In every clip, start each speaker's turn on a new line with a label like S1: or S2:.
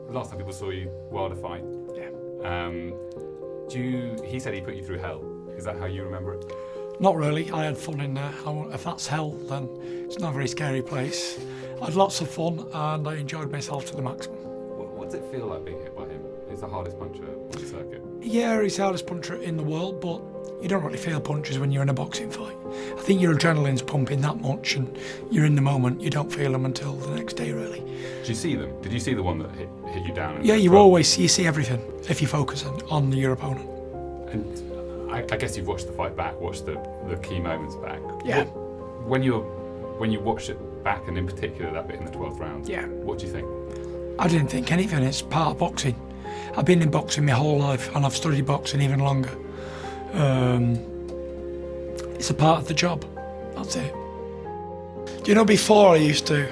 S1: last time people saw you, Wilder fight.
S2: Yeah.
S1: He said he put you through hell. Is that how you remember it?
S2: Not really. I had fun in there. If that's hell, then it's not a very scary place. I had lots of fun and I enjoyed myself to the maximum.
S1: What does it feel like being hit by him? He's the hardest puncher on the circuit.
S2: Yeah, he's the hardest puncher in the world, but you don't really feel punches when you're in a boxing fight. I think your adrenaline's pumping that much and you're in the moment. You don't feel them until the next day, really.
S1: Did you see them? Did you see the one that hit you down?
S2: Yeah, you see everything if you focus on your opponent.
S1: And I guess you've watched the fight back, watched the key moments back.
S2: Yeah.
S1: When you watched it back, and in particular that bit in the 12th round,
S2: yeah.
S1: What do you think?
S2: I didn't think anything. It's part of boxing. I've been in boxing my whole life and I've studied boxing even longer. It's a part of the job. That's it. Do you know, before I used to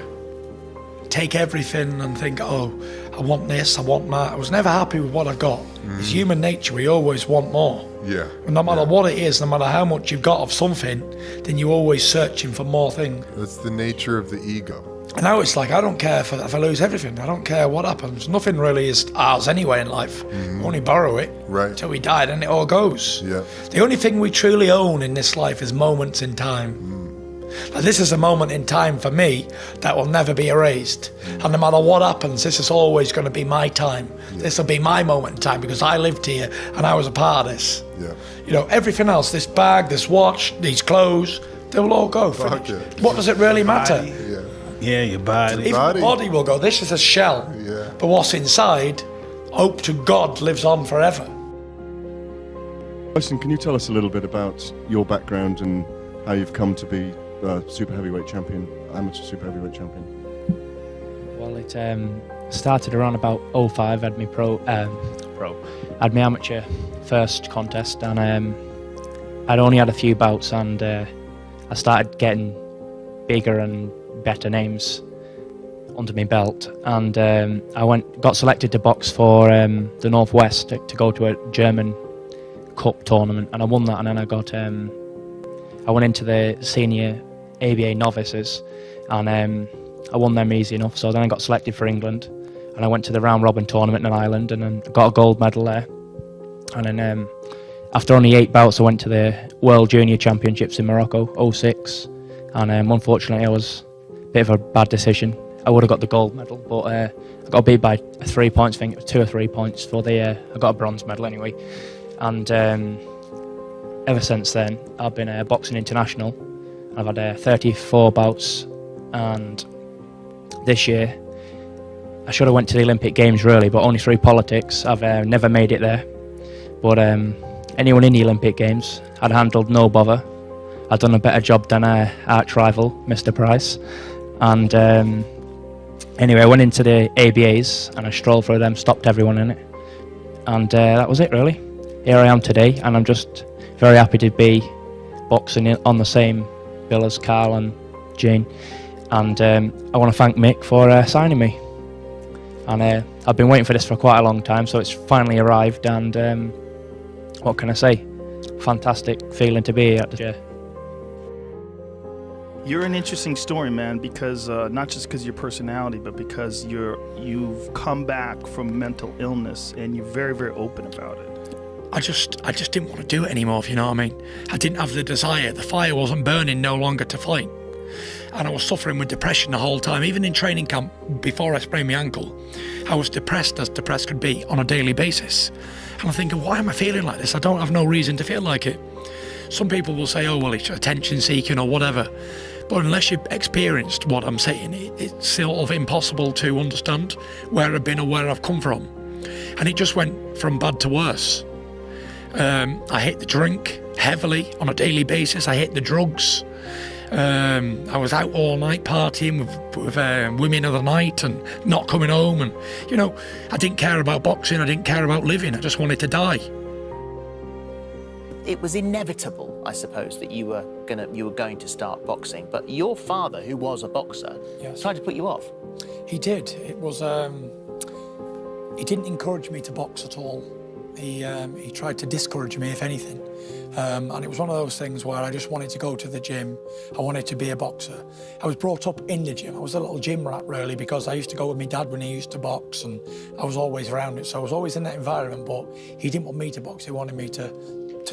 S2: take everything and think, oh, I want this, I want that. I was never happy with what I got. It's human nature, we always want more.
S3: Yeah.
S2: And no matter what it is, no matter how much you've got of something, then you're always searching for more things.
S3: That's the nature of the ego.
S2: And now it's like, I don't care if I lose everything. I don't care what happens. Nothing really is ours anyway in life. We only borrow it until we die, and it all goes.
S3: Yeah.
S2: The only thing we truly own in this life is moments in time. Like, this is a moment in time for me that will never be erased. And no matter what happens, this is always going to be my time. This will be my moment in time because I lived here and I was a part of this.
S3: Yeah.
S2: You know, everything else, this bag, this watch, these clothes, they will all go.
S3: Fuck it.
S2: What does it really matter?
S3: Yeah.
S4: Yeah, your body.
S2: Even the body will go. This is a shell.
S3: Yeah.
S2: But what's inside, hope to God, lives on forever.
S5: Tyson, can you tell us a little bit about your background and how you've come to be super heavyweight champion, amateur super heavyweight champion?
S6: Well, it started around about 05. Had my had my amateur first contest, and I'd only had a few bouts, and I started getting bigger and better names under my belt, and I got selected to box for the Northwest to go to a German Cup tournament, and I won that, and then I went into the senior ABA novices, and I won them easy enough. So then I got selected for England, and I went to the round robin tournament in Ireland, and then got a gold medal there. And then after only 8 bouts, I went to the World Junior Championships in Morocco, 06, and unfortunately, it was a bit of a bad decision. I would have got the gold medal, but I got beat by 3 points. I think it was 2 or 3 points for the. I got a bronze medal anyway, and ever since then, I've been boxing international. I've had 34 bouts, and this year I should have went to the Olympic Games really, but only through politics I've never made it there. But anyone in the Olympic Games, I'd handled no bother. I'd done a better job than our arch rival, Mr. Price. And anyway, I went into the ABAs and I strolled through them, stopped everyone in it, and that was it really. Here I am today, and I'm just very happy to be boxing on the same bill as Carl and Gene, and I want to thank Mick for signing me, and I've been waiting for this for quite a long time, so it's finally arrived, and what can I say, fantastic feeling to be here.
S4: You're an interesting story, man, because not just because of your personality, but because you've come back from mental illness, and you're very, very open about it.
S2: I just didn't want to do it anymore, if you know what I mean. I didn't have the desire. The fire wasn't burning no longer to fight. And I was suffering with depression the whole time. Even in training camp, before I sprained my ankle, I was depressed as depressed could be on a daily basis. And I'm thinking, why am I feeling like this? I don't have no reason to feel like it. Some people will say, oh, well, it's attention seeking or whatever. But unless you've experienced what I'm saying, it's sort of impossible to understand where I've been or where I've come from. And it just went from bad to worse. I hit the drink heavily on a daily basis. I hit the drugs. I was out all night partying with women of the night and not coming home. And, you know, I didn't care about boxing. I didn't care about living. I just wanted to die.
S7: It was inevitable, I suppose, that you were going to start boxing. But your father, who was a boxer, tried to put you off.
S2: He did. It was. He didn't encourage me to box at all. He tried to discourage me, if anything. And it was one of those things where I just wanted to go to the gym. I wanted to be a boxer. I was brought up in the gym. I was a little gym rat, really, because I used to go with my dad when he used to box, and I was always around it. So I was always in that environment, but he didn't want me to box. He wanted me to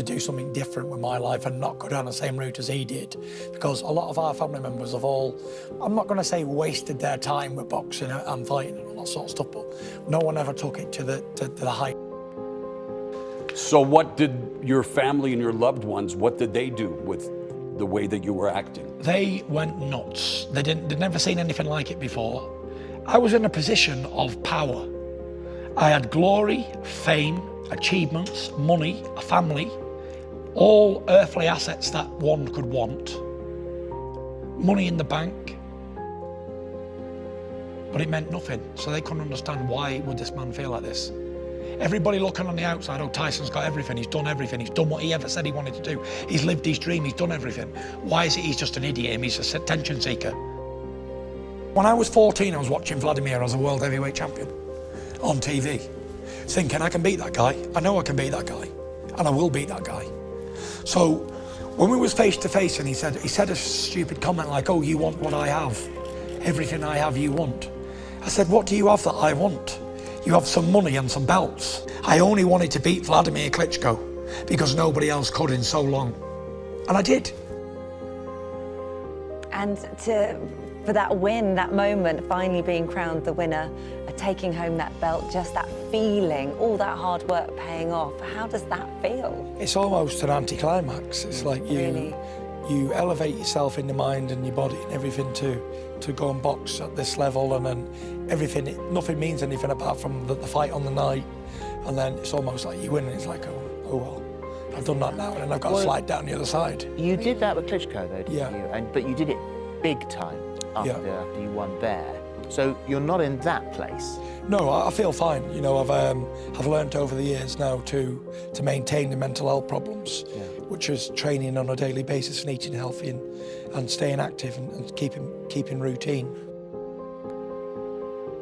S2: do something different with my life and not go down the same route as he did. Because a lot of our family members have all, I'm not going to say wasted their time with boxing and fighting and all that sort of stuff, but no one ever took it to the height.
S8: So what did your family and your loved ones, what did they do with the way that you were acting?
S2: They went nuts. They'd never seen anything like it before. I was in a position of power. I had glory, fame, achievements, money, a family, all earthly assets that one could want. Money in the bank. But it meant nothing, so they couldn't understand why would this man feel like this. Everybody looking on the outside, oh, Tyson's got everything, he's done everything, he's done what he ever said he wanted to do. He's lived his dream, he's done everything. Why is it he's just an idiot, he's a attention seeker? When I was 14, I was watching Vladimir as a world heavyweight champion on TV, thinking I can beat that guy, I know I can beat that guy, and I will beat that guy. So when we was face to face and he said a stupid comment like, oh, you want what I have, everything I have you want. I said, what do you have that I want? You have some money and some belts. I only wanted to beat Vladimir Klitschko because nobody else could in so long. And I did.
S9: And for that win, that moment, finally being crowned the winner, taking home that belt, just that feeling, all that hard work paying off, how does that feel?
S2: It's almost an anticlimax. It's like you elevate yourself in the mind and your body and everything to go and box at this level, and then everything, nothing means anything apart from the fight on the night, and then it's almost like you win and it's like, oh well, I've done that now, and then I've got to slide down the other side.
S7: You did that with Klitschko though, didn't
S2: Yeah.
S7: you? But you did it big time after you won there. So you're not in that place.
S2: No, I feel fine. You know, I've learned over the years now to maintain the mental health problems, which is training on a daily basis and eating healthy and staying active and keeping routine.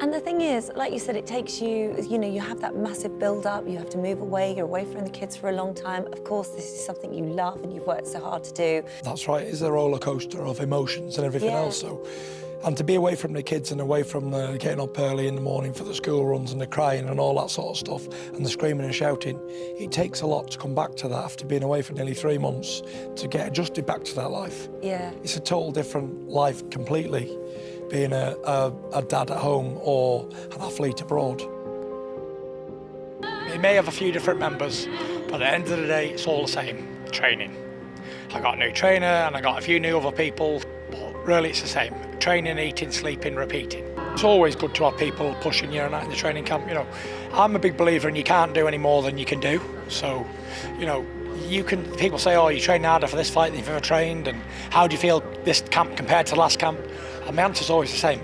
S9: And the thing is, like you said, it takes you, you have that massive build-up, you have to move away, you're away from the kids for a long time. Of course, this is something you love and you've worked so hard to do.
S2: That's right, it's a roller coaster of emotions and everything else. So, and to be away from the kids and away from getting up early in the morning for the school runs and the crying and all that sort of stuff and the screaming and shouting, it takes a lot to come back to that after being away for nearly 3 months to get adjusted back to that life.
S9: Yeah.
S2: It's a total different life completely, being a dad at home or an athlete abroad. It may have a few different members, but at the end of the day, it's all the same, training. I got a new trainer and I got a few new other people, but really it's the same. Training, eating, sleeping, repeating. It's always good to have people pushing you and that in the training camp. You know, I'm a big believer in you can't do any more than you can do. So, you know, people say, oh, you train harder for this fight than you've ever trained, and how do you feel this camp compared to last camp? And my answer's always the same.